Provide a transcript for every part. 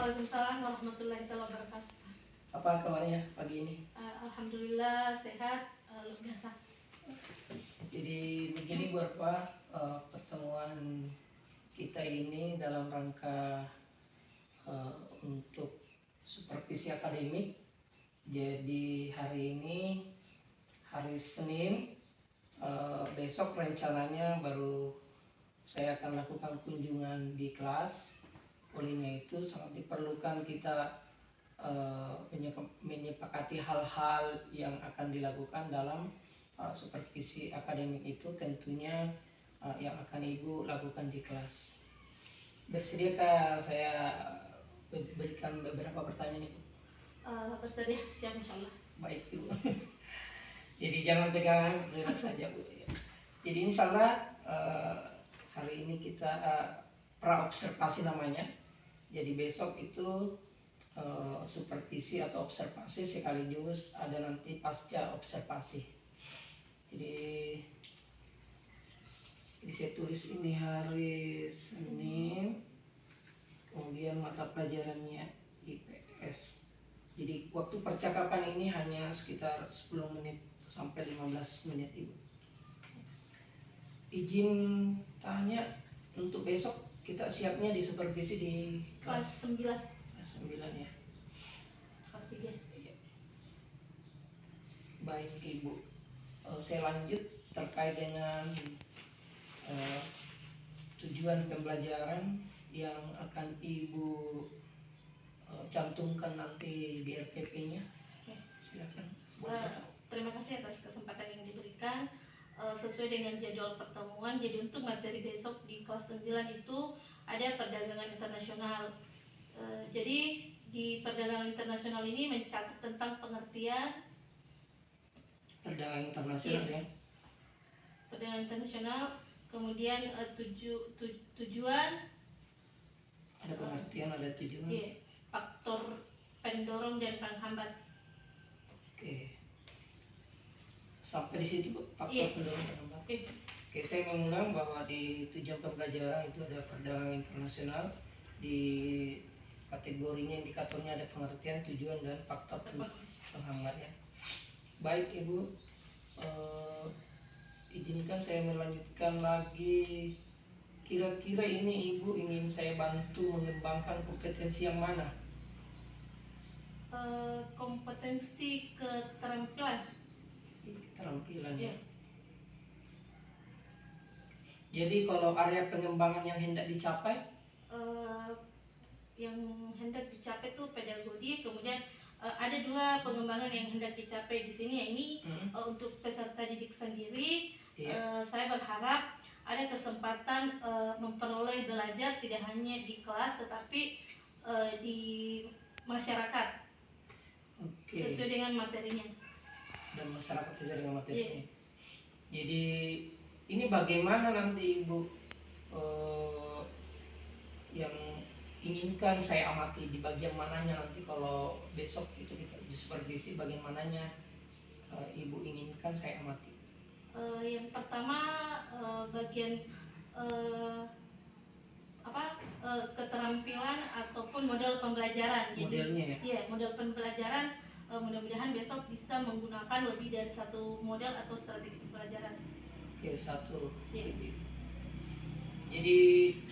Waalaikumsalam warahmatullahi wabarakatuh. Apa kabarnya pagi ini? Alhamdulillah sehat, luar biasa. Jadi begini Bu Arpa, pertemuan kita ini dalam rangka untuk supervisi akademik. Jadi hari ini hari Senin, besok rencananya baru saya akan lakukan kunjungan di kelas. Olehnya itu sangat diperlukan kita menyepakati hal-hal yang akan dilakukan dalam supervisi akademik itu, tentunya yang akan Ibu lakukan di kelas. Bersediakah saya berikan beberapa pertanyaan Ibu? Bersedia, siap insyaallah. Baik Ibu. Jadi jangan tegang, relax saja Bu. Jadi insyaallah hari ini kita pra-observasi namanya. Jadi besok itu supervisi atau observasi sekaligus ada nanti pasca observasi. Jadi saya tulis ini hari Senin, kemudian mata pelajarannya IPS. Jadi waktu percakapan ini hanya sekitar 10 menit sampai 15 menit Ibu. Izin tanya, untuk besok kita siapnya di supervisi di Kelas 9. Kelas 9 ya. Kelas 3. Baik Ibu, saya lanjut terkait dengan tujuan pembelajaran yang akan Ibu cantumkan nanti di RPP-nya. Silakan. Terima kasih atas kesempatan yang diberikan. Sesuai dengan jadwal pertemuan, jadi untuk materi besok di kelas 9 itu ada perdagangan internasional. Jadi di perdagangan internasional ini mencakup tentang pengertian perdagangan internasional ya. Perdagangan internasional, kemudian tujuan, ada pengertian, ada tujuan. Iya, faktor pendorong dan penghambat. Oke. Sampai di situ faktor Iya. pendorong dan penghambat. Iya. Oke, saya mengulang bahwa di tujuan pembelajaran itu ada perdagangan internasional, di kategorinya indikatornya ada pengertian, tujuan dan faktor penghambatnya. Baik Ibu, izinkan saya melanjutkan lagi. Kira-kira ini Ibu ingin saya bantu mengembangkan kompetensi yang mana? Kompetensi keterampilan. Keterampilan ya. Yeah. Jadi kalau area pengembangan yang hendak dicapai? Yang hendak dicapai itu pedagogi, kemudian ada dua pengembangan yang hendak dicapai di sini, ini untuk peserta didik sendiri. Saya berharap ada kesempatan memperoleh belajar tidak hanya di kelas tetapi di masyarakat. Oke. Sesuai dengan materinya. Dan masyarakat sesuai dengan materinya. Jadi ini bagaimana nanti Ibu yang inginkan saya amati di bagian mananya nanti kalau besok itu kita di supervisi, bagian mananya Ibu inginkan saya amati? Yang pertama bagian keterampilan ataupun model pembelajaran. Modelnya ya? Iya, model pembelajaran. Mudah-mudahan besok bisa menggunakan lebih dari satu model atau strategi pembelajaran. Oke, satu. Iya. Jadi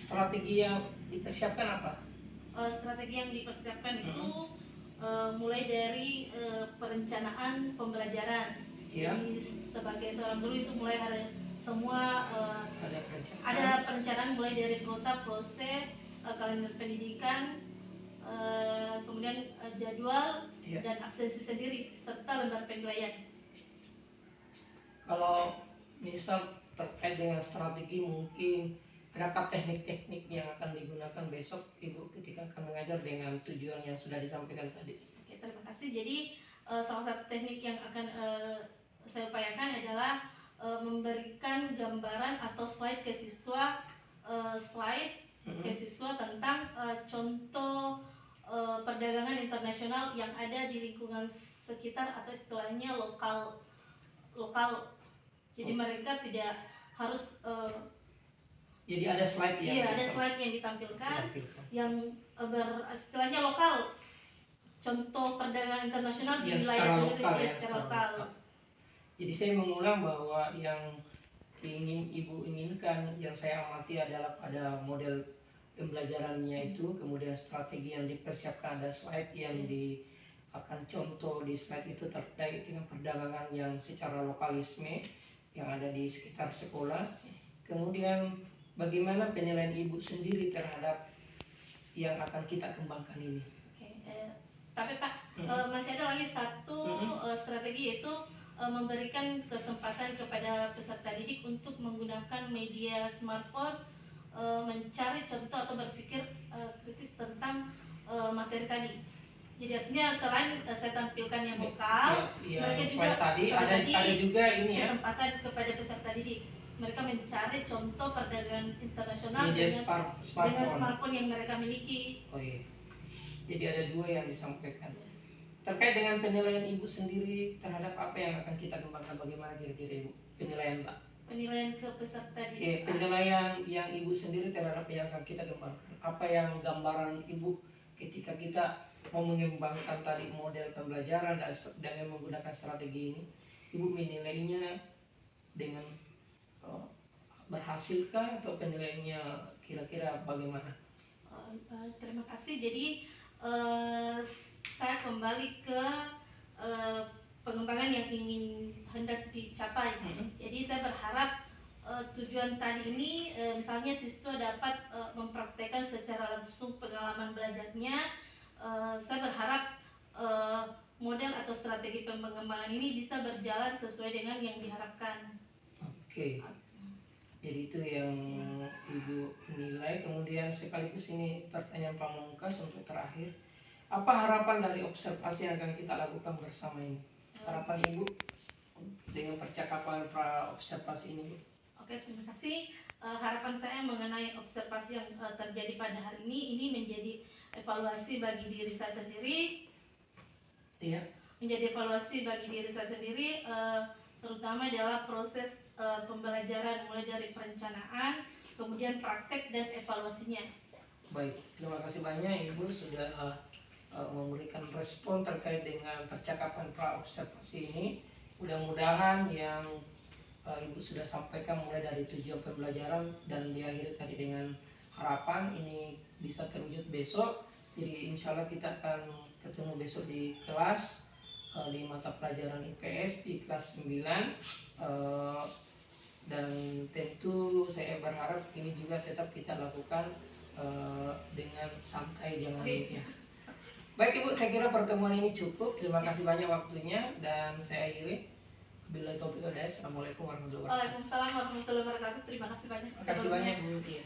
strategi yang dipersiapkan apa? Strategi yang dipersiapkan itu mulai dari perencanaan pembelajaran. Jadi sebagai seorang guru itu mulai ada semua ada perencanaan mulai dari kuota, proses, kalender pendidikan, kemudian jadwal dan absensi sendiri serta lembar penilaian. Kalau misal terkait dengan strategi, mungkin adakah teknik-teknik yang akan digunakan besok Ibu ketika akan mengajar dengan tujuan yang sudah disampaikan tadi? Oke, terima kasih. Jadi salah satu teknik yang akan saya upayakan adalah memberikan gambaran atau slide ke siswa, ke siswa tentang contoh perdagangan internasional yang ada di lingkungan sekitar atau istilahnya lokal. Jadi mereka tidak harus jadi ada slide yang ada slide yang ditampilkan yang istilahnya lokal internasional di Ya, wilayah secara sendiri lokal ya, ya, secara secara lokal. lokal. Jadi saya mengulang bahwa yang ingin Ibu inginkan, yang saya amati adalah pada model pembelajarannya itu, kemudian strategi yang dipersiapkan, ada slide yang akan contoh di slide itu terkait dengan perdagangan yang secara lokalisme yang ada di sekitar sekolah. Kemudian bagaimana penilaian Ibu sendiri terhadap yang akan kita kembangkan ini? Tapi Pak, masih ada lagi satu strategi, yaitu memberikan kesempatan kepada peserta didik untuk menggunakan media smartphone, mencari contoh atau berpikir kritis tentang materi tadi. Jadi artinya selain saya tampilkan yang vokal, mereka juga ada juga ini ya, kesempatan kepada peserta didik. Mereka mencari contoh perdagangan internasional dengan smartphone yang mereka miliki. Oh iya. Jadi ada dua yang disampaikan. Terkait dengan penilaian Ibu sendiri terhadap apa yang akan kita kembangkan, bagaimana kira-kira Ibu penilaian Pak? Penilaian ke peserta didik. Penilaian yang Ibu sendiri terhadap yang akan kita kembangkan. Apa yang gambaran Ibu ketika kita mau mengembangkan tadi model pembelajaran dan dengan menggunakan strategi ini, Ibu menilainya dengan berhasilkah atau penilaiannya kira-kira bagaimana? Terima kasih. Jadi saya kembali ke pengembangan yang ingin hendak dicapai. Jadi saya berharap tujuan tadi ini misalnya siswa dapat mempraktekkan secara langsung pengalaman belajarnya. Saya berharap model atau strategi pengembangan ini bisa berjalan sesuai dengan yang diharapkan. Oke. Jadi itu yang Ibu nilai. Kemudian sekaligus ini pertanyaan pamungkas untuk terakhir. Apa harapan dari observasi yang akan kita lakukan bersama ini? Harapan Ibu dengan percakapan pra observasi ini, Bu? Oke, terima kasih. Harapan saya mengenai observasi yang terjadi pada hari ini menjadi evaluasi bagi diri saya sendiri. Iya. Menjadi evaluasi bagi diri saya sendiri, terutama adalah proses pembelajaran mulai dari perencanaan, kemudian praktek dan evaluasinya. Baik, terima kasih banyak Ibu sudah memberikan respon terkait dengan percakapan pra observasi ini. Mudah-mudahan yang Ibu sudah sampaikan mulai dari tujuan pembelajaran dan diakhiri tadi dengan harapan ini bisa terwujud besok. Jadi insya Allah kita akan ketemu besok di kelas di mata pelajaran IPS di kelas 9. Dan tentu saya berharap ini juga tetap kita lakukan dengan santai, jangan ya. Baik Ibu, saya kira pertemuan ini cukup. Terima kasih banyak waktunya dan saya akhiri. Bila topik ada, Assalamualaikum warahmatullahi wabarakatuh. Waalaikumsalam warahmatullahi wabarakatuh. Terima kasih banyak. Terima kasih banyak Bu Tia.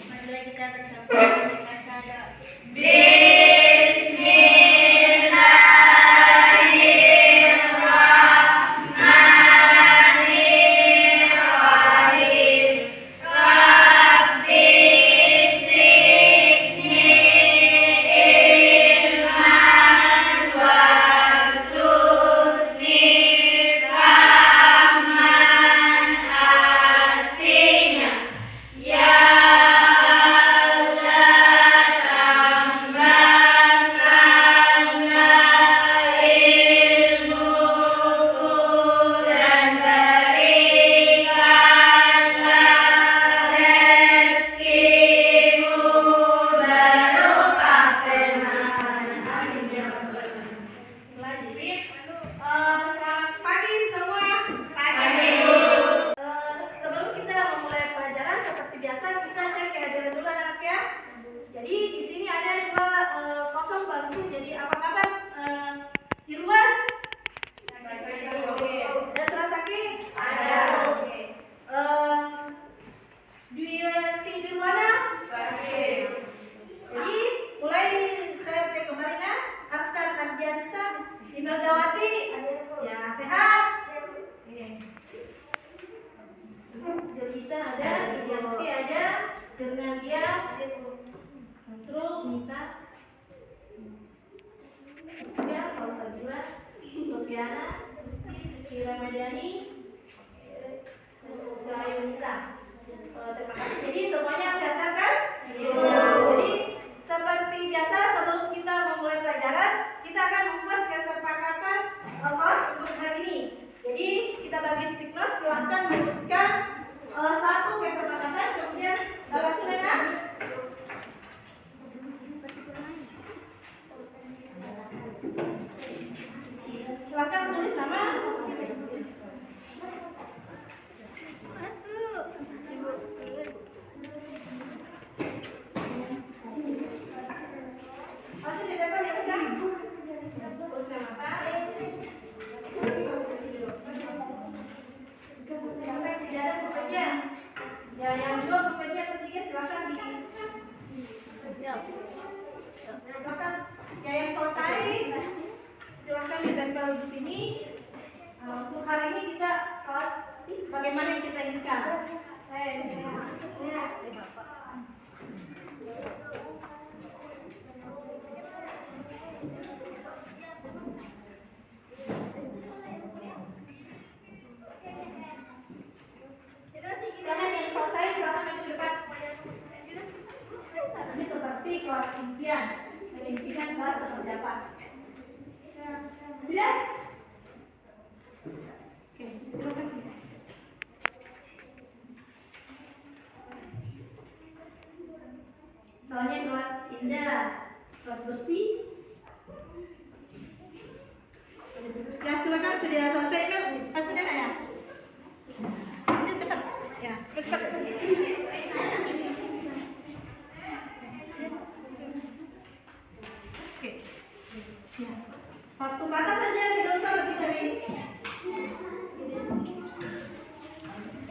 Marilah kita bersama dengan sadar. di sini. Untuk hari ini kita kelas bagaimana yang kita inginkan. Silakan yang selesai, silakan maju ke depan. Ini seperti kelas impian. Impian kelas seperti apa? Sudah? Oke, silakan. Soalnya kelas indah, kelas bersih. Ya silakan, sudah selesai kan? Sudah ya? Ayo cepat. Ya, cepat. Oke. Ya. Satu kata saja, tidak usah lebih dari.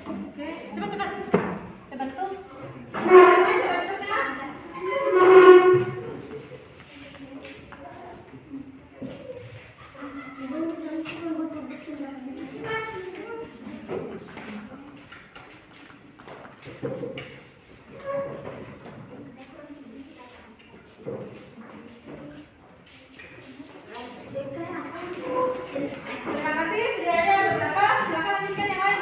Oke, cepat. Cepat tuh. Cepat ya. Terima kasih, sudah ada beberapa. Silakan lanjutkan yang lain.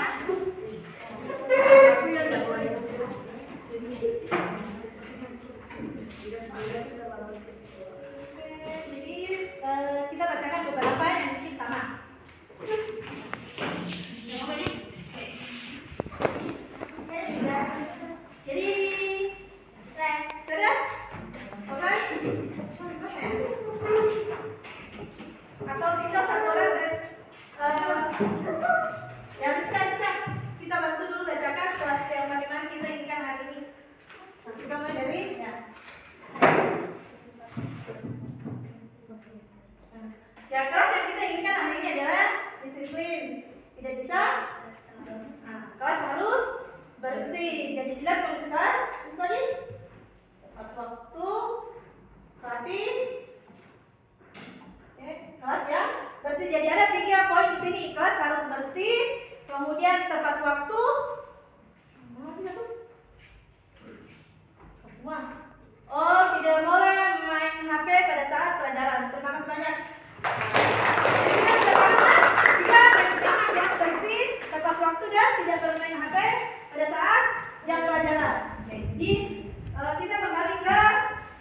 Jadi kita bacakan beberapa yang mungkin sama. Jadi sudah? Oke? Atau tinggal satu orang beres. Ya bisa. Kita bantu dulu bacakan kelas yang bagaimana kita inginkan hari ini. Nah, kita mulai dari ya kelas yang kita inginkan hari ini adalah disiplin. Tidak bisa. Nah, kelas harus bersih. Jadi jelas kondisi kelas. Itu tadi. Tepat waktu. Rapi. Kelas ya bersih. Jadi ada 3 poin di sini. Kelas harus bersih, kemudian tepat waktu. Semua. Oh, tidak boleh main HP pada saat pelajaran. Terima kasih banyak. Jika pertama ya bersih, tepat waktu dan tidak bermain HP pada saat jam pelajaran. Jadi kita kembali ke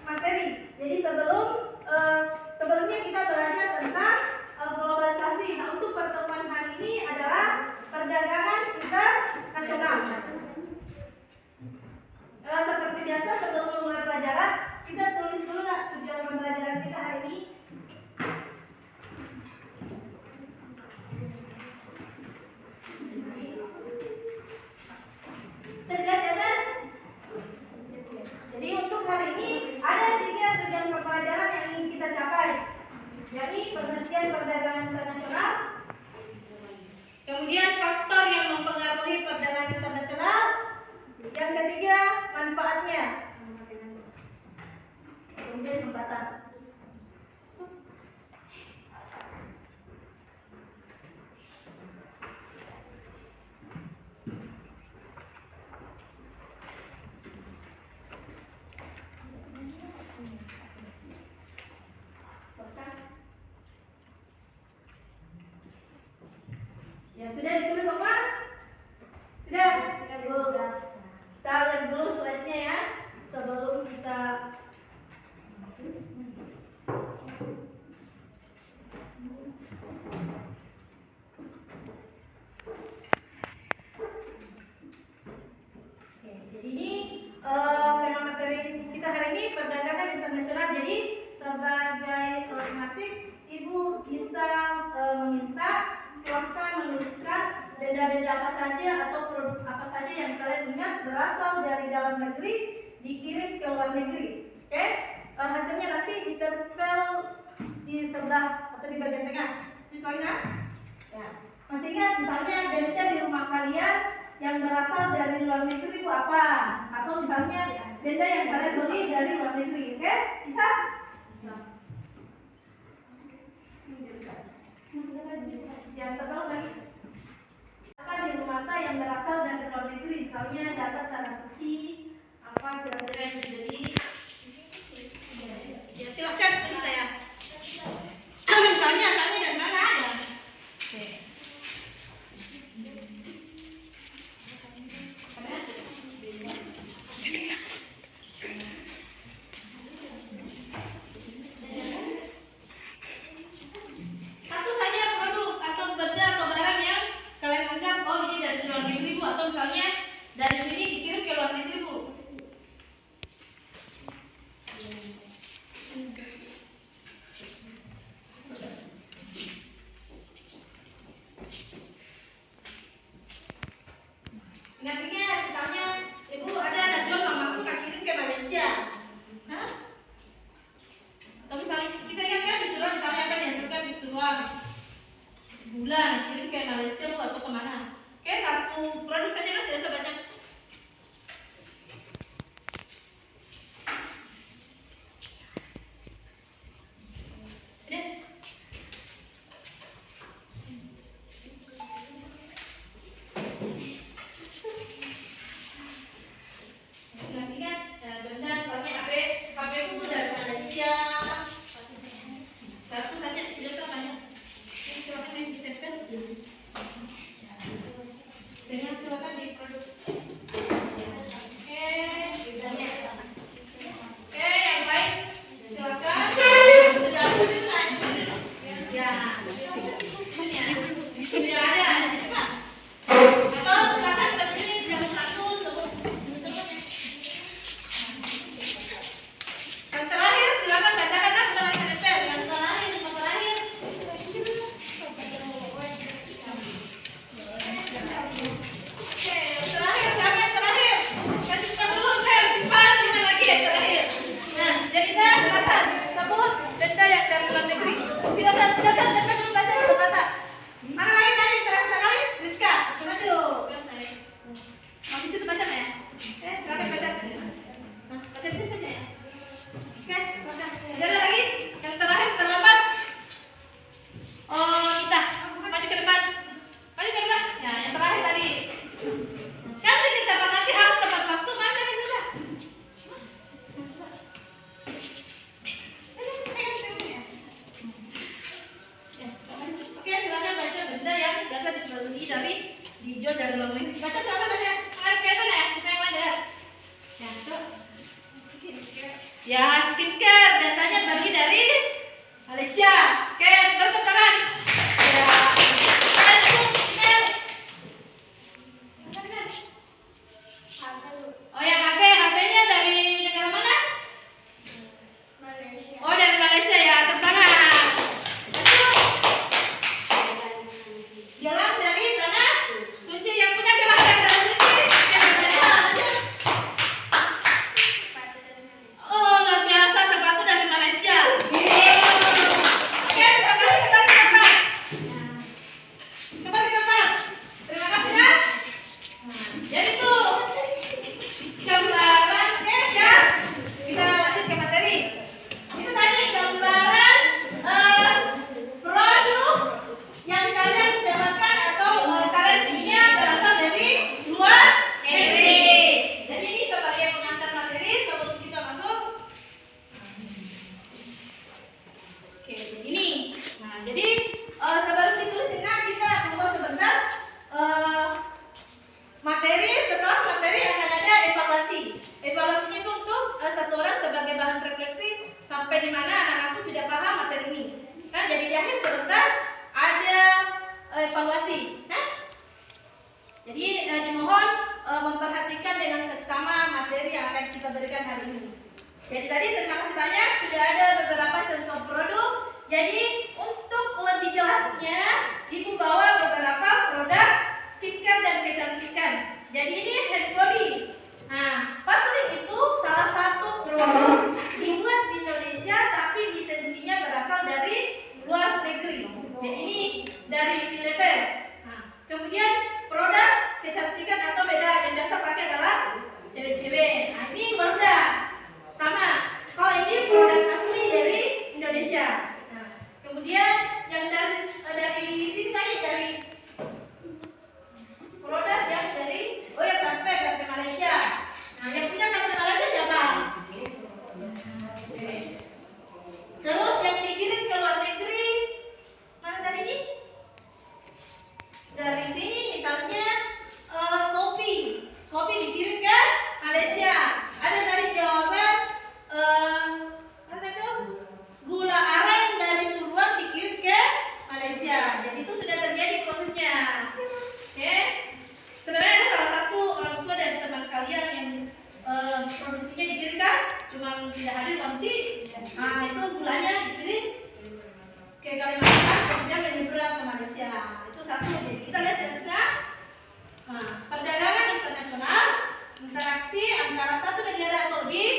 materi. Jadi sebelumnya kita belajar tentang globalisasi. Nah, untuk pertemuan hari ini adalah perdagangan internasional. Seperti biasa sebelum memulai pelajaran, kita tulis dulu lah tujuan pembelajaran kita hari ini. Sudah catat? Jadi untuk hari ini ada 3 tujuan pembelajaran yang ingin kita capai, yakni pengertian perdagangan internasional, kemudian faktor yang mempengaruhi perdagangan internasional, yang ketiga manfaatnya, kemudian hambatan. Ya sudah ditulis semua? Sudah? Kita lihat dulu slide-nya ya sebelum kita jadi ini tema materi kita hari ini perdagangan internasional. Jadi sebagai matematik Ibu bisa meminta silahkan menuliskan benda-benda apa saja atau produk apa saja yang kalian ingat berasal dari dalam negeri dikirim ke luar negeri. Oke? Hasilnya nanti ditempel di sebelah atau di bagian tengah. Bisa ingat? Ya. Masih ingat misalnya benda di rumah kalian yang berasal dari luar negeri itu apa? Atau misalnya benda yang kalian beli dari luar negeri. Oke? Bisa? Bisa. speaker biasanya beli dari Malaysia. Oke, tepuk tangan. Ya. Dan itu email. Oh yang HP-nya dari negara mana? Malaysia. Oh dari Malaysia ya, tepuk tangan. Lanjut. Gelang dari tanah suci, yang punya gelang dari tanah suci. Lanjut. Oh luar biasa, sepatu dari Malaysia. Oke, terima kasih kembali Bapak. Kembali Bapak. Terima kasih ya. Jadi tuh gambaran, oke ya. Kita lanjut ke materi. Itu tadi gambaran produk yang kalian dapatkan atau kalian punya berasal dari luar negeri. Jadi ini sebagai pengantar materi sebelum kita masuk. Oke, begini. Nah, jadi sebelum ditulisin kita tunggu sebentar. Materi, setelah materi akan ada evaluasi. Evaluasinya itu untuk satu orang sebagai bahan refleksi sampai di mana anak-anak itu sudah paham materi ini. Nah, jadi di akhir sebentar ada evaluasi. Nah, jadi dimohon memperhatikan dengan seksama materi yang akan kita berikan hari ini. Jadi tadi terima kasih banyak sudah ada beberapa contoh produk. Jadi untuk lebih jelasnya Ibu bawa beberapa produk skincare dan kecantikan. Jadi ini hand body. Nah, Vaseline itu salah satu produk dibuat di Indonesia tapi lisensinya berasal dari luar negeri. Jadi ini dari Unilever. Nah, kemudian produk kecantikan atau beda yang biasa pakai adalah cewek-cewek. Nah, ini Lorda. Sama. Kalau ini produk asli dari Indonesia. Nah, kemudian yang dari sini tadi dari produk yang dari karpet Malaysia. Nah, yang punya karpet Malaysia siapa? Oke. Terus yang dikirim ke luar negeri mana tadi ini? Dari sini misalnya kopi dikirim ke Malaysia. Ada dari jawaban apa itu? Gula aren dari Suruhan dikirim ke Malaysia. Jadi itu sudah terjadi prosesnya. Oke. Sebenarnya ada salah satu orang tua dan teman kalian yang produksinya dikirimkan, cuma tidak hadir nanti. Nah, itu gulanya dikirim ke Kalimantan, kemudian menyeberang ke Malaysia. Itu satu. Jadi kita lihat jelasnya. Nah, perdagangan internasional, interaksi antara satu negara atau lebih,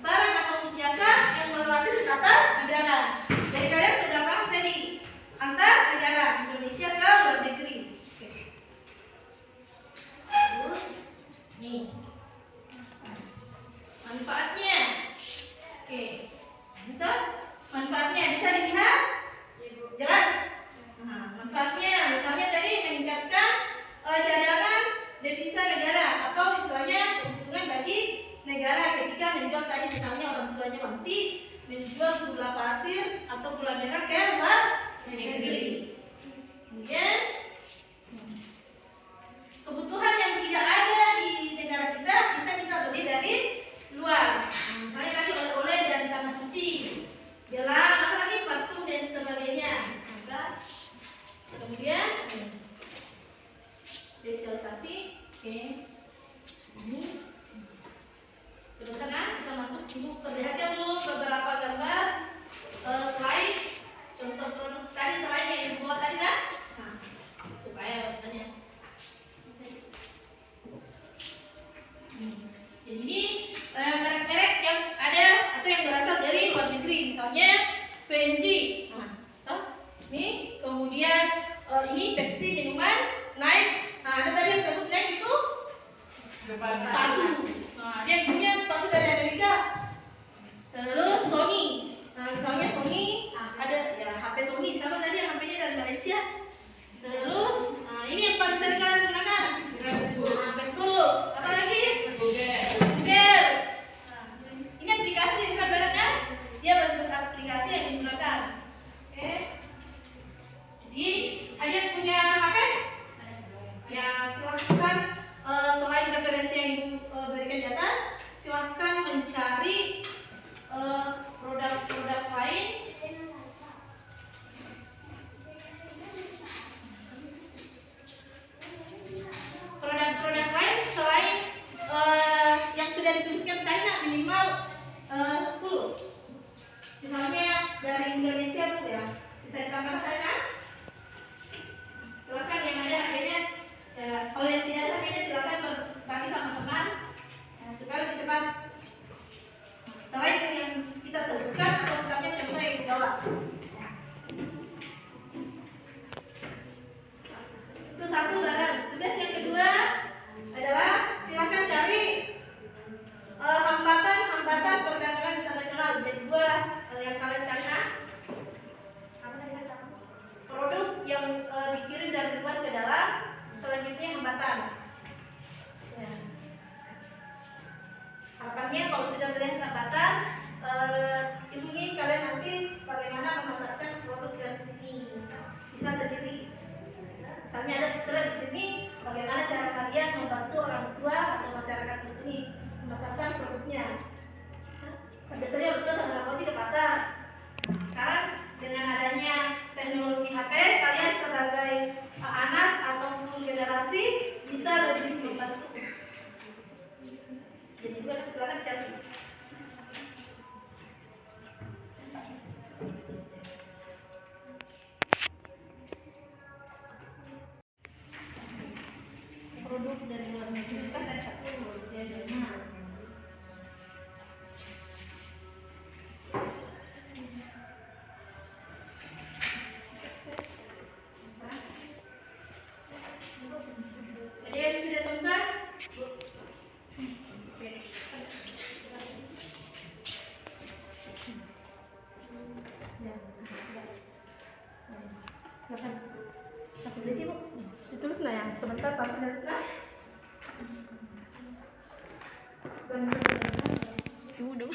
barang atau jasa yang melewati sebatas negara. Jadi kalian sudah paham tadi antar negara Indonesia ke luar negeri. Oke. Terus nih manfaatnya. Oke. Itu manfaatnya bisa dilihat? Jelas? Nah, manfaatnya misalnya tadi meningkatkan cadangan devisa negara atau istilahnya keuntungan bagi negara ketika menjual tadi misalnya orang tuanya wanti menjual gula pasir atau gula merah ke luar negeri. Kemudian kebutuhan yang tidak ada di negara kita bisa kita beli dari luar. Misalnya tadi oleh-oleh dari tanah suci, gelang, apalagi parfum dan sebagainya. Kemudian spesialisasi. Oke. Ini sudah sana kita masuk dulu. Perlihatkan dulu beberapa gambar slide contoh produk tadi slide yang dibuat tadi kan? Nah, supaya banyak. Jadi ini merek-merek yang ada atau yang berasal dari luar negeri, misalnya P&G. Nah, ini kemudian ini Pepsi minuman, Nike. Nah, ada tadi yang sebut Nike itu sepatu. Nah, dia punya sepatu dari Amerika. Terus Sony. Nah, misalnya Sony ada ya HP Sony, sama tadi yang HP-nya dari Malaysia. Terus, nah ini yang paling sering kalian gunakan. Facebook. Apa lagi? Google. Nah, ini aplikasi bukan barang kan? Dia bentuk aplikasi yang digunakan. Oke. Jadi, ada yang punya HP? Ya, silahkan selain referensi yang berikan di atas, silahkan mencari tambahkan ada? Silakan yang ada harganya. Ya, kalau yang tidak ada harganya silakan berbagi sama teman supaya lebih cepat. Selain yang kita sebutkan atau misalnya contoh yang di bawah. Itu satu barang. Tugas yang kedua adalah silakan cari hambatan perdagangan internasional. Jadi dua yang kalian cari produk yang dikirim dari luar ke dalam, selanjutnya hambatan. Ya. Harapannya kalau sudah melihat hambatan, itu ingin kalian nanti bagaimana memasarkan produk dari sini bisa sendiri. Misalnya ada stiker di sini, bagaimana cara kalian membantu orang tua atau masyarakat di sini memasarkan produknya. Biasanya orang tua sama roti ke pasar. Sekarang dengan adanya teknologi HP, kalian sebagai anak ataupun generasi bisa lebih membantu. Jadi juga silakan cari. Produk dari luar negeri kan ada satu dari Jerman. Jadi yang sudah temukan? Oke. Satu beli sih Bu. Ditulis nggak ya? Sebentar Pak dari sana. Dulu.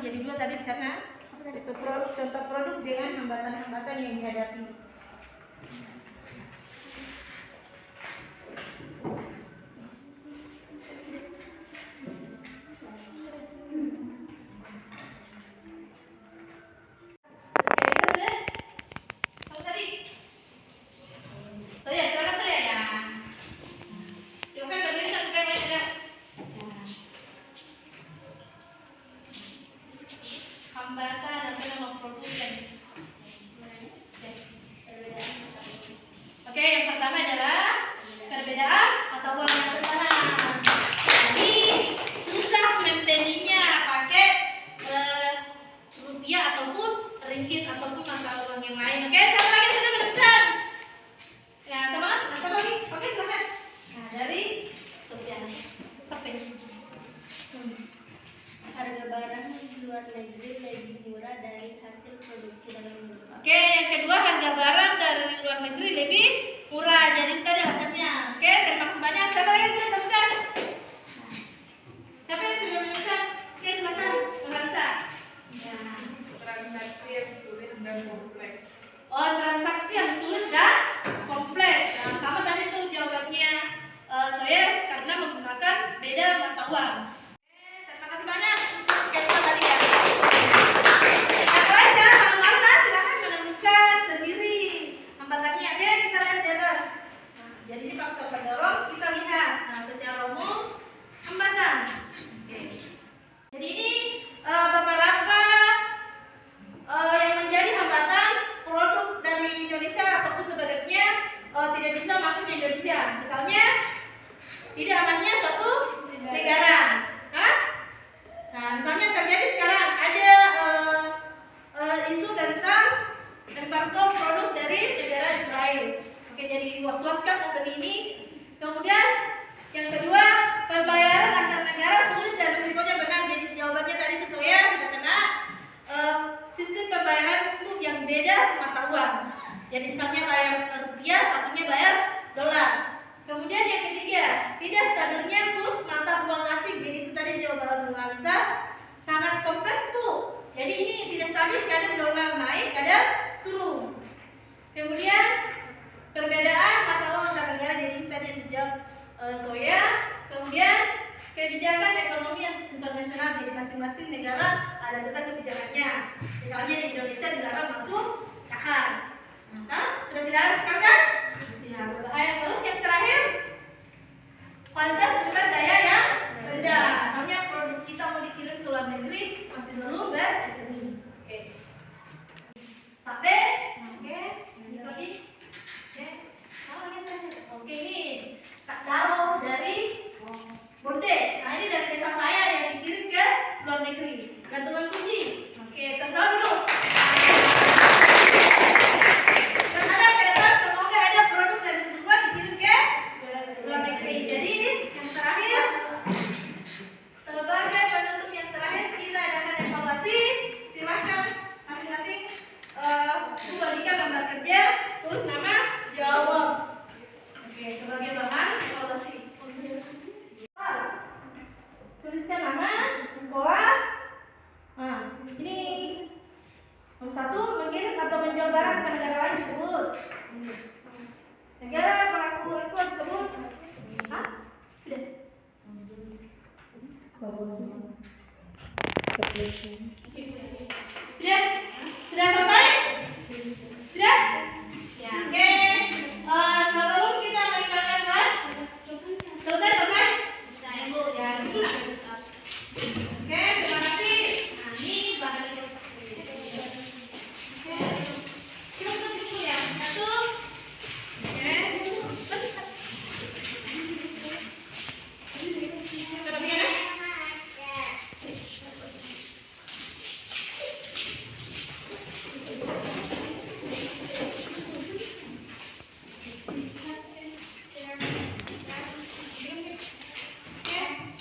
Jadi dua tadi karena itu contoh produk dengan hambatan-hambatan yang dihadapi. Hambatan atau nama produk yang Oke, yang pertama adalah perbedaan atau warna tertanam. Jadi susah membelinya pakai rupiah ataupun ringgit ataupun mata uang yang lain. Oke, siapa lagi yang sudah menemukan? Ya, sama lagi. Oke, silakan. Nah, dari rupiah sampai Harga barang di luar negeri lebih murah dari hasil produksi dalam negeri. Oke, yang kedua harga barang dari luar negeri lebih murah. Jadi itu tadi alasannya. Oke, terima kasih banyak. Siapa lagi yang sudah temukan? Siapa yang sudah menemukan? Oke, silakan. Nurhanisa. Ya. Transaksi yang sulit dan kompleks. Oh, transaksi yang sulit dan kompleks. Nah, sama tadi tuh jawabannya saya karena menggunakan beda mata uang. Terima kasih banyak untuk catatan tadi ya. Yang lain ya, mana silakan menemukan sendiri hambatannya. Oke, kita lihat di atas. Nah, jadi ini faktor pendorong kita lihat. Nah, secara umum hambatan. Oke. Jadi ini beberapa yang menjadi hambatan produk dari Indonesia ataupun sebaliknya tidak bisa masuk ke Indonesia. Misalnya tidak amannya suatu negara. Hah? Nah, misalnya terjadi sekarang ada isu tentang embargo produk dari negara Israel. Oke, jadi was-was kan membeli ini. Kemudian yang kedua, pembayaran antar negara sulit dan risikonya benar. Jadi jawabannya tadi itu saya sudah kena sistem pembayaran itu yang beda mata uang. Jadi misalnya bayar rupiah, satunya bayar dolar. Kemudian yang ketiga, tidak stabilnya kurs mata uang asing. Jadi itu tadi jawaban Nurhanisa sangat kompleks tuh. Jadi ini tidak stabil, kadang dolar naik, kadang turun. Kemudian perbedaan mata uang antar negara. Jadi ini tadi soya, kemudian kebijakan ekonomi internasional. Jadi masing-masing negara ada tentang kebijakannya. Misalnya di Indonesia dilarang masuk cakar. Maka sudah tidak ada sekarang kan? Ya, berbahaya. Terus yang terakhir, kualitas sumber daya yang rendah. Misalnya produk kita mau dikirim ke luar negeri pasti dulu ber-SNI. Oke. Sampai, oke, lanjut lagi. Oke, yang terakhir. Oke, ini Kak Daro dari Bonde. Nah, ini dari desa saya yang dikirim ke luar negeri. Gantungan kunci. Oke, tepuk dulu. Dan ada kereta, semoga ada produk dari semua dikirim ke luar negeri. Jadi yang terakhir, sebagai penutup yang terakhir kita adakan evaluasi. Silahkan masing-masing membagikan lembar kerja, tulis nama, jawab. Oke, sebagai bahan evaluasi. Tuliskan nama, sekolah. Nah, ini nomor 1, mengirim atau menjual barang ke negara lain disebut. Negara pelaku ekspor disebut. Hah? Sudah. Sudah selesai? Sudah? Ya, oke. Sebelum kita meninggalkan kelas, selesai? Ya, oke, terima kasih. Nah, ini bahan oke. Kita tutup ya. 1. Oke. Kita bikin ya.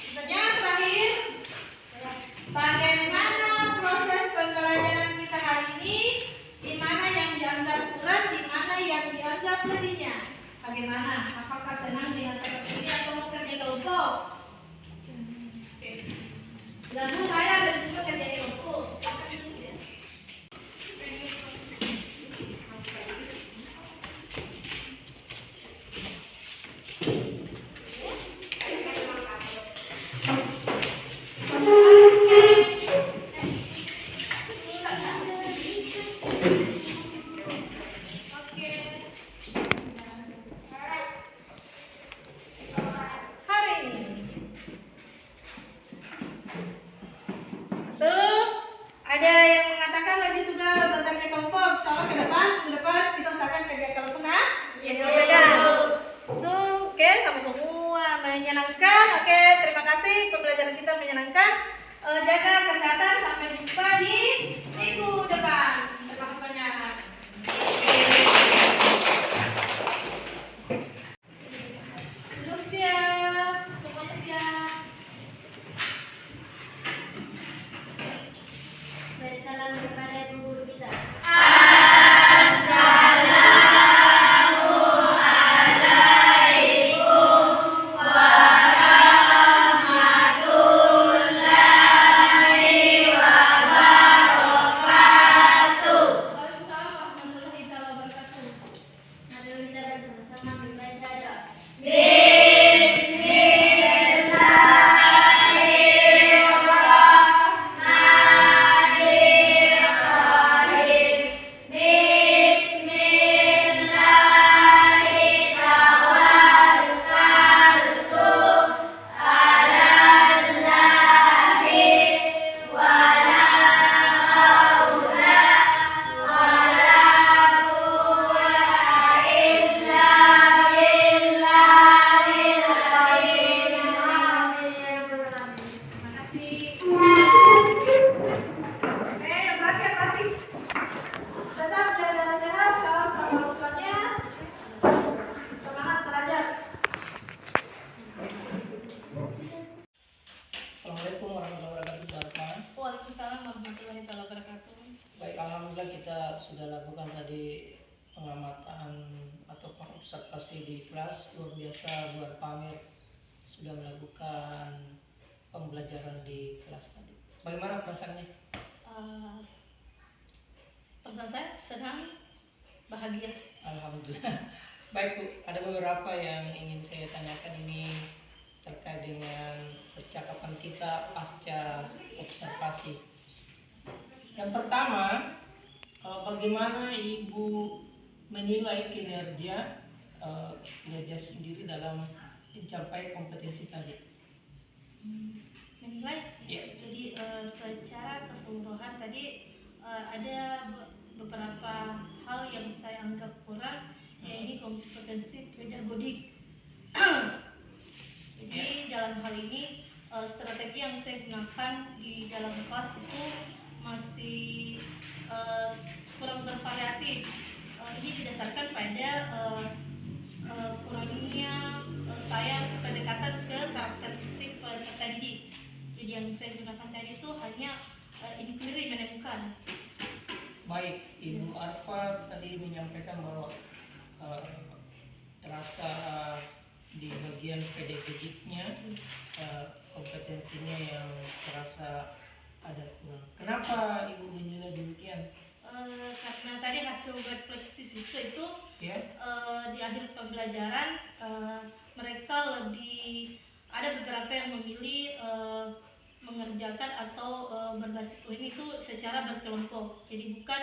Pertanyaan terakhir, bagaimana proses pembelajaran kita hari ini? Di mana yang dianggap kurang, di mana yang dianggap lebihnya? Bagaimana? Apakah senang dengan seperti ini atau mau kerja kelompok? Dan saya lebih suka kerja kelompok. Hari ini ada yang mengatakan lebih suka bekerja kelompok. Soalnya ke depan kita usahakan kerja kelompok. Nah, oke, sama semua menyenangkan. Oke, terima kasih, pembelajaran kita menyenangkan. Jaga kesehatan, sampai jumpa di minggu depan. Terima kasih banyak. Duduk siap, semuanya siap. Beri salam kepada ibu guru kita. Waalaikumsalam warahmatullahi wabarakatuh. Mari kita bersama-sama membaca. Terima kasih. Berarti. Tetap jaga sehat, salam sama orang tuanya. Semangat belajar. Assalamualaikum warahmatullahi wabarakatuh. Waalaikumsalam warahmatullahi wabarakatuh. Baik, alhamdulillah kita sudah lakukan tadi pengamatan atau observasi di kelas. Luar biasa buat Pamir sudah melakukan pembelajaran di kelas tadi. Bagaimana perasaannya? Perasaan saya senang, bahagia. Alhamdulillah. Baik Bu, ada beberapa yang ingin saya tanyakan ini terkait dengan percakapan kita pasca observasi. Yang pertama, bagaimana Ibu menilai kinerja sendiri dalam mencapai kompetensi tadi? Menilai. Ya. Jadi secara keseluruhan tadi ada beberapa hal yang saya anggap kurang, yaitu kompetensi pedagodik. Jadi dalam hal ini strategi yang saya gunakan di dalam kelas itu masih kurang bervariatif. Ini didasarkan pada kurangnya saya pendekatan ke karakteristik peserta didik. Jadi yang saya gunakan tadi itu hanya inquiry, menemukan. Baik, Ibu Arfa tadi menyampaikan bahwa terasa di bagian pedagogiknya kompetensinya yang terasa ada kurang. Kenapa Ibu menilai demikian? Karena tadi hasil refleksi siswa itu Ya. Di akhir pembelajaran mereka lebih ada beberapa yang memilih mengerjakan atau berbasis klinik itu secara berkelompok, jadi bukan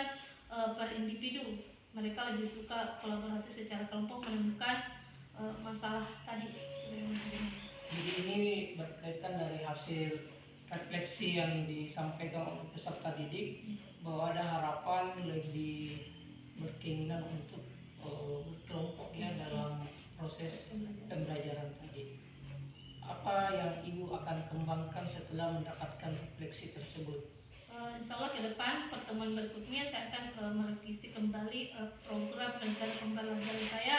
per individu. Mereka lebih suka kolaborasi secara kelompok menemukan masalah tadi. Jadi ini berkaitan dari hasil refleksi yang disampaikan oleh peserta didik bahwa ada harapan lebih berkeinginan untuk berkelompok ya dalam proses pembelajaran tadi. Apa yang Ibu akan kembangkan setelah mendapatkan refleksi tersebut? Insya Allah ke depan pertemuan berikutnya saya akan merevisi kembali program rencana pembelajaran saya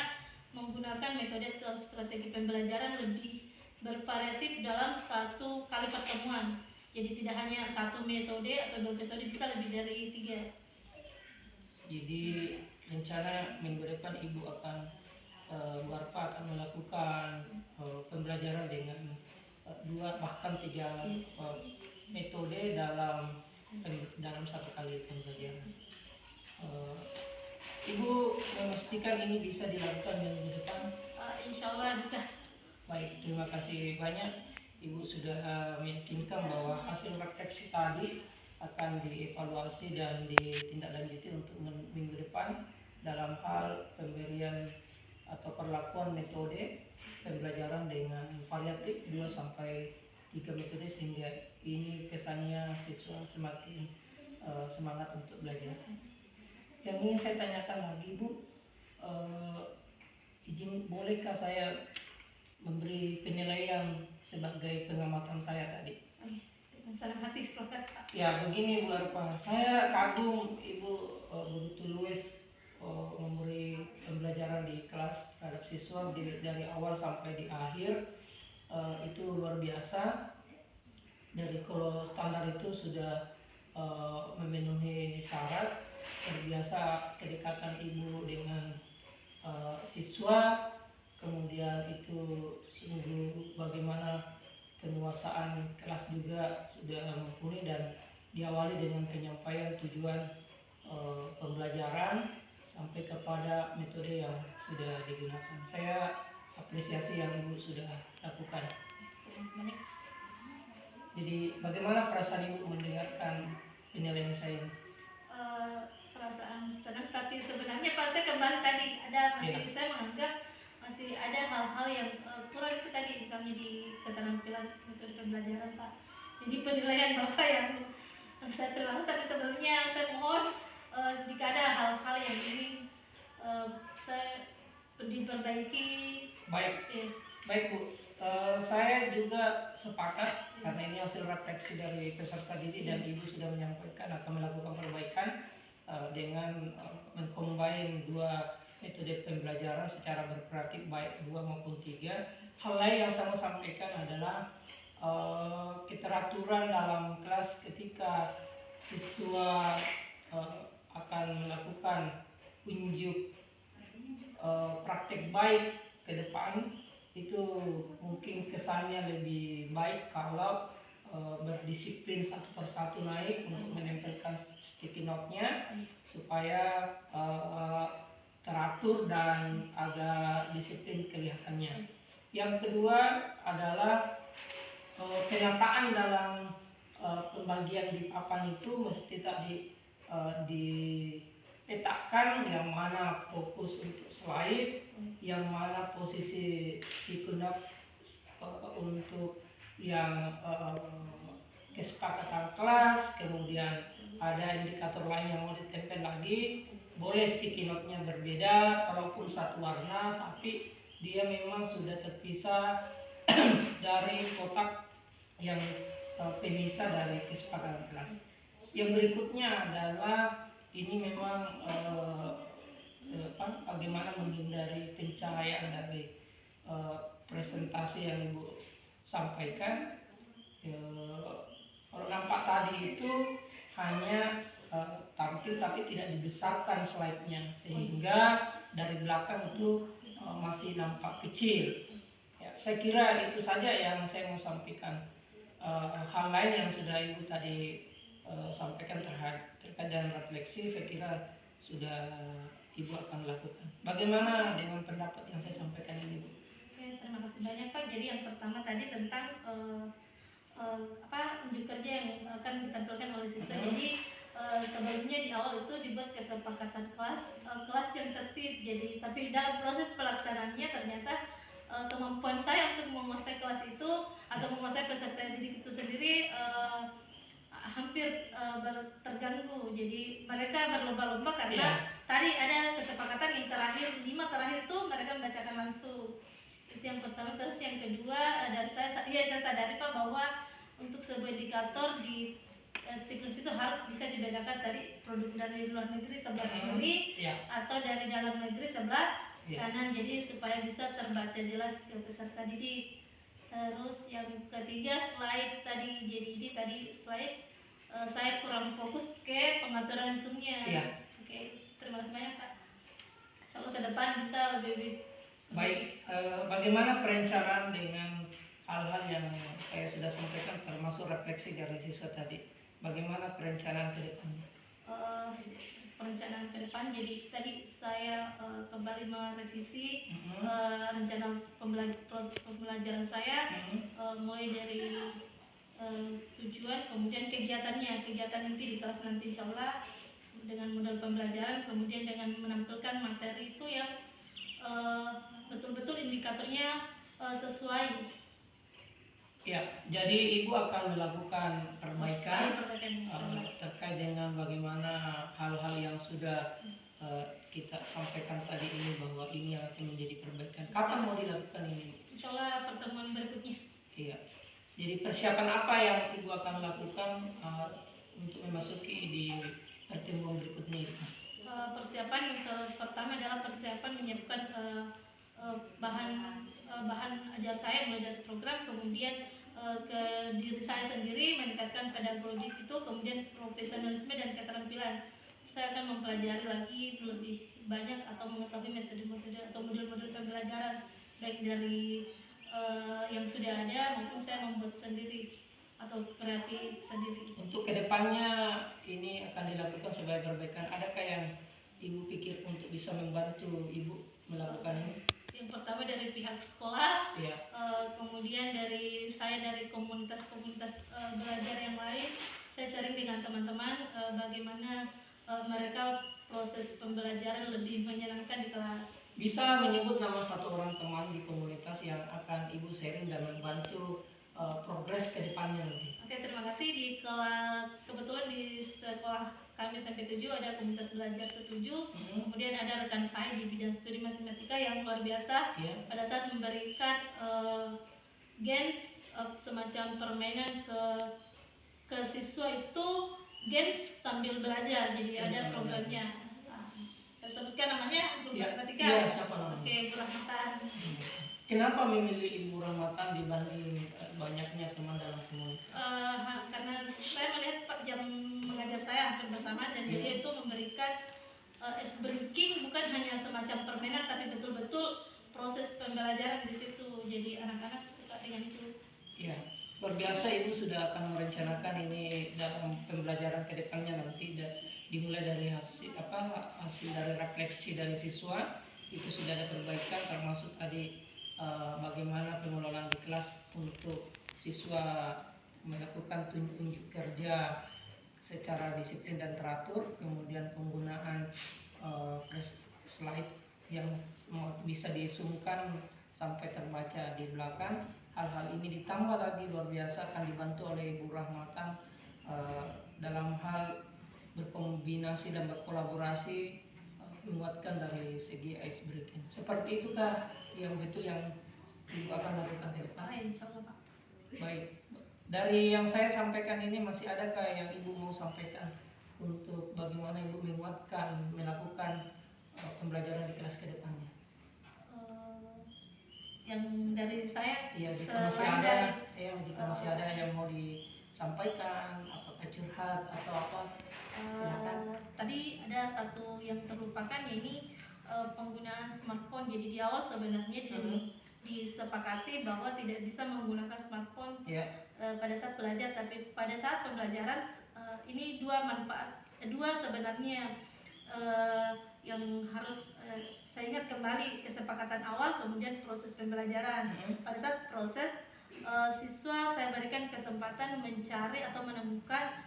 menggunakan metode atau strategi pembelajaran lebih bervariatif dalam satu kali pertemuan. Jadi tidak hanya satu metode atau dua metode, bisa lebih dari 3. Jadi rencana minggu depan Ibu akan Bu Arfa akan melakukan pembelajaran dengan 2 bahkan 3 metode dalam satu kali pembelajaran. Ibu memastikan ini bisa dilakukan minggu depan? Insya Allah bisa. Baik, terima kasih banyak. Ibu sudah meyakinkan bahwa hasil refleksi tadi akan dievaluasi dan ditindaklanjuti untuk minggu depan dalam hal pemberian atau perlakuan metode pembelajaran dengan variatif 2 sampai 3 metode sehingga ini kesannya siswa semakin semangat untuk belajar. Yang ingin saya tanyakan lagi Bu, izin bolehkah saya memberi penilaian sebagai pengamatan saya tadi? Dengan senang hati, silakan Pak. Ya begini Bu Arfa, saya kagum Ibu begitu luwes memberi pembelajaran di kelas terhadap siswa dari awal sampai di akhir. Itu luar biasa. Dari kalau standar itu sudah memenuhi syarat, terbiasa kedekatan Ibu dengan siswa, kemudian itu sungguh bagaimana penguasaan kelas juga sudah mumpuni dan diawali dengan penyampaian tujuan pembelajaran sampai kepada metode yang sudah digunakan. Saya apresiasi yang Ibu sudah lakukan. Jadi bagaimana perasaan Ibu mendengarkan penilaian saya? Perasaan senang, tapi sebenarnya Pak, saya kembali tadi saya menganggap masih ada hal-hal yang kurang itu tadi, misalnya di keterampilan metode pembelajaran Pak. Jadi penilaian Bapak yang saya terima, tapi sebelumnya saya mohon jika ada hal-hal yang ingin saya diperbaiki. Baik Bu, saya juga sepakat karena ini hasil refleksi dari peserta didik dan Ibu sudah menyampaikan akan melakukan perbaikan dengan mengcombine 2 metode pembelajaran secara bervariatif baik 2 maupun 3. Hal lain yang saya mau sampaikan adalah keteraturan dalam kelas ketika siswa akan melakukan unjuk praktek baik ke depan, itu mungkin kesannya lebih baik kalau berdisiplin satu persatu naik untuk menempelkan sticky note-nya supaya teratur dan agak disiplin kelihatannya. Yang kedua adalah penataan dalam pembagian di papan itu mesti dipetakan yang mana fokus untuk slide, yang mana posisi digunakan untuk yang kesepakatan kelas, kemudian ada indikator lain yang mau ditempel lagi. Boleh sticky note-nya berbeda walaupun satu warna, tapi dia memang sudah terpisah dari kotak yang pemisah dari kesepakatan kelas. Yang berikutnya adalah ini memang bagaimana menghindari pencahayaan dari presentasi yang Ibu sampaikan. Kalau nampak tadi itu hanya tampil tapi tidak dibesarkan slide-nya, sehingga dari belakang itu masih nampak kecil. Ya, saya kira itu saja yang saya mau sampaikan. Hal lain yang sudah Ibu tadi sampaikan terkait dengan refleksi, saya kira sudah Ibu akan lakukan. Bagaimana dengan pendapat yang saya sampaikan ini, Bu? Oke, terima kasih banyak Pak. Jadi yang pertama tadi tentang unjuk kerja yang akan ditampilkan oleh siswa. Jadi sebelumnya di awal itu dibuat kesepakatan kelas yang tertib. Jadi tapi dalam proses pelaksanaannya ternyata kemampuan saya untuk menguasai kelas itu atau menguasai peserta didik itu sendiri hampir terganggu. Jadi mereka berlomba-lomba karena tadi ada kesepakatan yang terakhir 5 terakhir itu mereka membacakan langsung. Itu yang pertama. Terus yang kedua, dan saya sadari Pak bahwa untuk sebuah indikator di stimulus itu harus bisa dibedakan tadi produk dari luar negeri sebelah kiri atau dari dalam negeri sebelah kanan, jadi supaya bisa terbaca jelas ke peserta didik. Terus yang ketiga slide tadi, jadi ini tadi slide saya kurang fokus ke pengaturan zoom-nya. Oke, terima kasih banyak Pak. Insyaallah ke depan bisa lebih baik. Bagaimana perencanaan dengan hal-hal yang saya sudah sampaikan termasuk refleksi dari siswa tadi? Bagaimana perencanaan ke depannya? Perencanaan ke depan, jadi tadi saya kembali merevisi rencana pembelajaran saya, mulai dari tujuan, kemudian kegiatan inti di kelas nanti insyaallah dengan model pembelajaran, kemudian dengan menampilkan materi itu yang betul-betul indikatornya sesuai. Ya, jadi Ibu akan melakukan perbaikan terkait dengan bagaimana hal-hal yang sudah kita sampaikan tadi ini, bahwa ini yang akan menjadi perbaikan. Kapan mau dilakukan ini? Insyaallah pertemuan berikutnya. Iya. Jadi persiapan apa yang Ibu akan lakukan untuk memasuki di pertemuan berikutnya itu? Persiapan yang pertama adalah persiapan menyiapkan bahan ajar saya mulai dari program, kemudian ke diri saya sendiri meningkatkan pedagogik itu, kemudian profesionalisme dan keterampilan. Saya akan mempelajari lagi lebih banyak atau mengetahui metode-metode atau model-model pembelajaran baik dari yang sudah ada maupun saya membuat sendiri atau kreatif sendiri. Untuk kedepannya ini akan dilakukan sebagai perbaikan. Adakah yang Ibu pikir untuk bisa membantu Ibu melakukan ini? Yang pertama dari pihak sekolah, kemudian dari komunitas-komunitas belajar yang lain. Saya sharing dengan teman-teman bagaimana mereka proses pembelajaran lebih menyenangkan di kelas. Bisa menyebut nama satu orang teman di komunitas yang akan Ibu sharing dan membantu progres ke depannya nanti. Oke, terima kasih. Kebetulan di sekolah kami SMP 7 ada komunitas belajar setuju. Kemudian ada rekan saya di bidang studi matematika yang luar biasa pada saat memberikan games semacam permainan ke siswa itu, games sambil belajar. Jadi ada programnya. Saya sebutkan namanya guru matematika. Siapa namanya? Oke, Bu Rahmatan. Kenapa memilih Ibu Rahmatan dibanding banyaknya teman dalam komunitas? Karena saya melihat Pak jam mengajar saya hampir bersamaan, dan dia itu memberikan ice breaking, bukan hanya semacam permainan tapi betul-betul proses pembelajaran di situ. Jadi anak-anak suka dengan itu. Ya, luar biasa. Ibu sudah akan merencanakan ini dalam pembelajaran ke depannya nanti, dimulai dari hasil dari refleksi dari siswa itu sudah ada perbaikan, termasuk tadi bagaimana pengelolaan di kelas untuk siswa melakukan unjuk kerja secara disiplin dan teratur, kemudian penggunaan slide yang bisa disumkan sampai terbaca di belakang. Hal-hal ini ditambah lagi luar biasa akan dibantu oleh Ibu Rahmatan dalam hal berkombinasi dan berkolaborasi menguatkan dari segi ice breaking. Seperti itukah yang betul yang Ibu akan lakukan ke depan? Insya Allah Pak. Baik, dari yang saya sampaikan ini masih adakah yang Ibu mau sampaikan untuk bagaimana Ibu menguatkan melakukan pembelajaran di kelas ke depannya? Yang dari saya, Iya, jika masih ada yang mau disampaikan, apakah curhat atau apa, silakan. Tadi ada satu yang terlupakan, yaitu penggunaan smartphone. Jadi di awal sebenarnya disepakati bahwa tidak bisa menggunakan smartphone pada saat belajar, tapi pada saat pembelajaran ini dua sebenarnya yang harus saya ingat kembali, kesepakatan awal, kemudian proses pembelajaran. Pada saat proses siswa saya berikan kesempatan mencari atau menemukan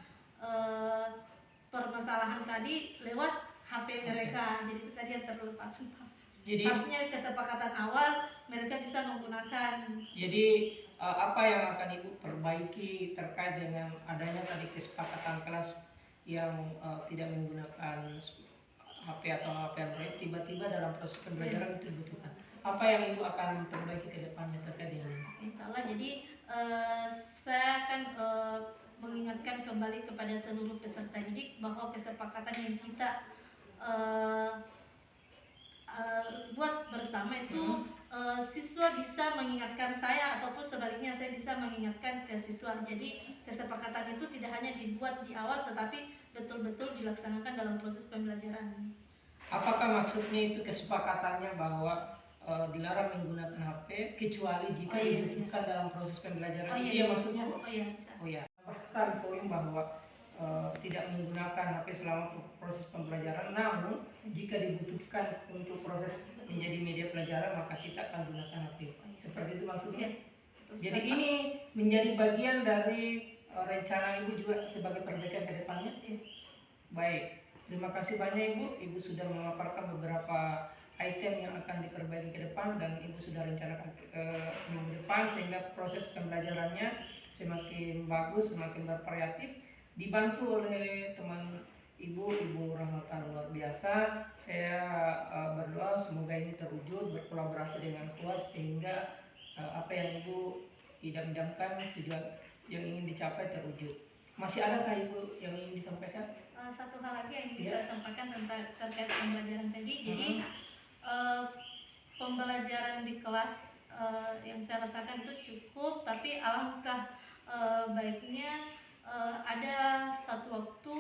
permasalahan tadi lewat HP mereka. Jadi itu tadi yang terlupakan Pak. Jadi harusnya kesepakatan awal mereka bisa menggunakan. Jadi apa yang akan Ibu perbaiki terkait dengan adanya tadi kesepakatan kelas yang tidak menggunakan HP atau HP Android, tiba-tiba dalam proses pembelajaran itu dibutuhkan. Apa yang Ibu akan perbaiki ke depannya terkait dengan ini? Insya Allah, jadi saya akan mengingatkan kembali kepada seluruh peserta didik bahwa kesepakatan yang kita buat bersama itu siswa bisa mengingatkan saya ataupun sebaliknya saya bisa mengingatkan ke siswa. Jadi kesepakatan itu tidak hanya dibuat di awal tetapi betul-betul dilaksanakan dalam proses pembelajaran. Apakah maksudnya itu kesepakatannya bahwa dilarang menggunakan HP kecuali jika dibutuhkan dalam proses pembelajaran? Iya maksudnya? Bisa. Bahkan poin bahwa tidak menggunakan HP selama proses pembelajaran, namun jika dibutuhkan untuk proses menjadi media pelajaran maka kita akan gunakan HP. Seperti itu maksudnya? Jadi ini menjadi bagian dari rencana Ibu juga sebagai perbaikan ke depannya? Baik, terima kasih banyak Ibu. Ibu sudah memaparkan beberapa item yang akan diperbaiki ke depan dan Ibu sudah rencanakan minggu depan sehingga proses pembelajarannya semakin bagus, semakin bervariatif, dibantu oleh teman Ibu Rahmatan luar biasa. Saya berdoa semoga ini terwujud, berkolaborasi dengan kuat sehingga apa yang Ibu idam-idamkan, tujuan yang ingin dicapai terwujud. Masih adakah Ibu yang ingin disampaikan? Satu hal lagi yang ingin saya sampaikan terkait pembelajaran tadi. Jadi pembelajaran di kelas yang saya rasakan itu cukup, tapi alangkah baiknya ada satu waktu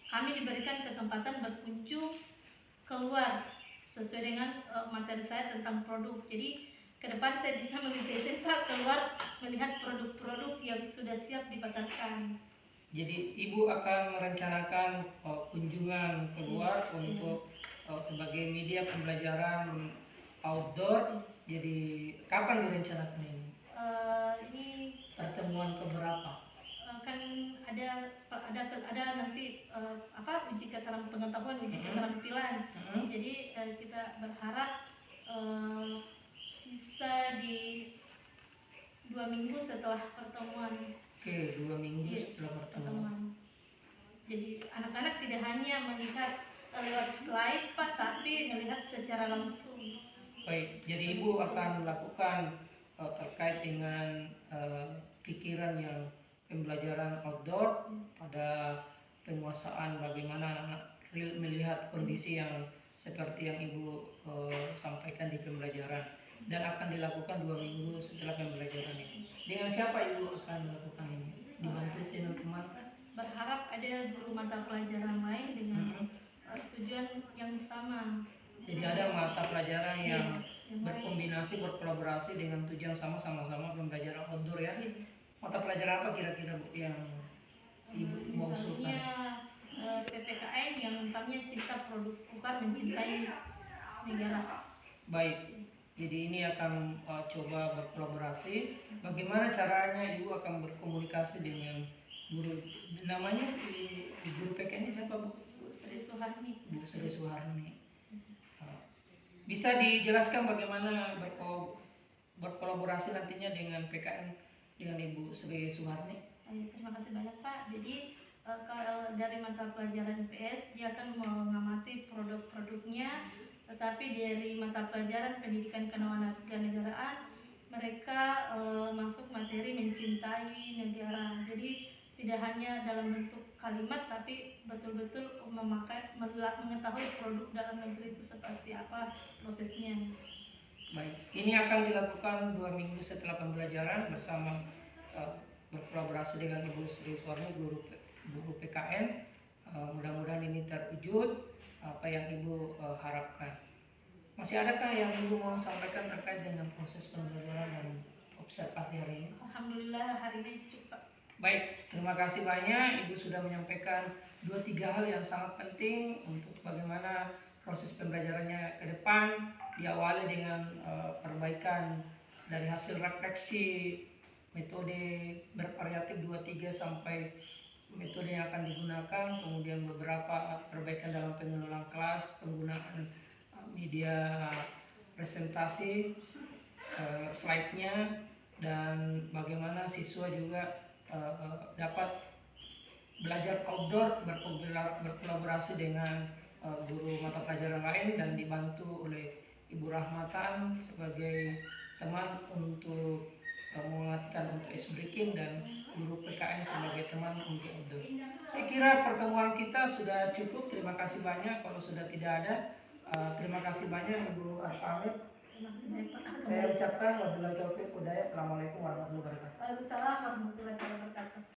kami diberikan kesempatan berkunjung keluar sesuai dengan materi saya tentang produk. Jadi ke depan saya bisa mengikuti Pak keluar melihat produk-produk yang sudah siap dipasarkan. Jadi Ibu akan merencanakan kunjungan keluar untuk sebagai media pembelajaran outdoor. Jadi kapan direncanakan ini? Ini pertemuan keberapa? Kan ada nanti uji keterampilan pengetahuan, uji keterampilan. Jadi kita berharap bisa di 2 minggu setelah pertemuan. Oke, 2 minggu setelah pertemuan. Jadi anak-anak tidak hanya melihat lewat slide Pak, tapi melihat secara langsung. Baik, jadi Ibu akan melakukan terkait dengan pikiran yang pembelajaran outdoor pada penguasaan bagaimana anak melihat kondisi yang seperti yang Ibu sampaikan di pembelajaran, dan akan dilakukan 2 minggu setelah pembelajaran ini. Dengan siapa Ibu akan melakukan ini? Dibantu dengan teman? Berharap ada guru mata pelajaran lain dengan tujuan yang sama. Jadi ada mata pelajaran yang berkombinasi, berkolaborasi dengan tujuan sama-sama pembelajaran outdoor ya. Mata pelajaran apa kira-kira Bu yang Ibu mengusulkan? Misalnya PPKN yang misalnya cinta produk, bukan mencintai negara. Baik, jadi ini akan coba berkolaborasi. Bagaimana caranya Ibu akan berkomunikasi dengan guru, namanya guru PK ini siapa Bu? Bu Sri Suharni. Bu Sri Suharni. Bisa dijelaskan bagaimana berkolaborasi nantinya dengan PKN dengan Ibu Sri Suharni? Terima kasih banyak Pak. Jadi kalau dari mata pelajaran IPS dia akan mengamati produk-produknya, tetapi dari mata pelajaran pendidikan kewarganegaraan mereka masuk materi mencintai negara. Jadi tidak hanya dalam bentuk kalimat tapi betul-betul mengetahui produk dalam negeri itu seperti apa prosesnya. Baik, ini akan dilakukan 2 minggu setelah pembelajaran bersama berkolaborasi dengan Ibu Sri Suharni, guru PKN. Mudah-mudahan ini terwujud apa yang Ibu harapkan. Masih adakah yang Ibu mau sampaikan terkait dengan proses pembelajaran dan observasi hari ini? Alhamdulillah hari ini cukup. Baik, terima kasih banyak. Ibu sudah menyampaikan 2-3 hal yang sangat penting untuk bagaimana proses pembelajarannya ke depan, diawali dengan perbaikan dari hasil refleksi metode bervariatif 2-3 sampai metode yang akan digunakan, kemudian beberapa perbaikan dalam pengelolaan kelas, penggunaan media presentasi, slide-nya, dan bagaimana siswa juga dapat belajar outdoor, berkolaborasi dengan guru mata pelajaran lain dan dibantu oleh Ibu Rahmatan sebagai teman untuk menguatkan untuk ice breaking dan guru PKN sebagai teman untuk outdoor. Saya kira pertemuan kita sudah cukup. Terima kasih banyak. Kalau sudah tidak ada, terima kasih banyak Ibu Arfamid. Saya ucapkan wabillahi taufiq hidayah. Assalamualaikum warahmatullahi wabarakatuh. Waalaikumsalam warahmatullahi wabarakatuh.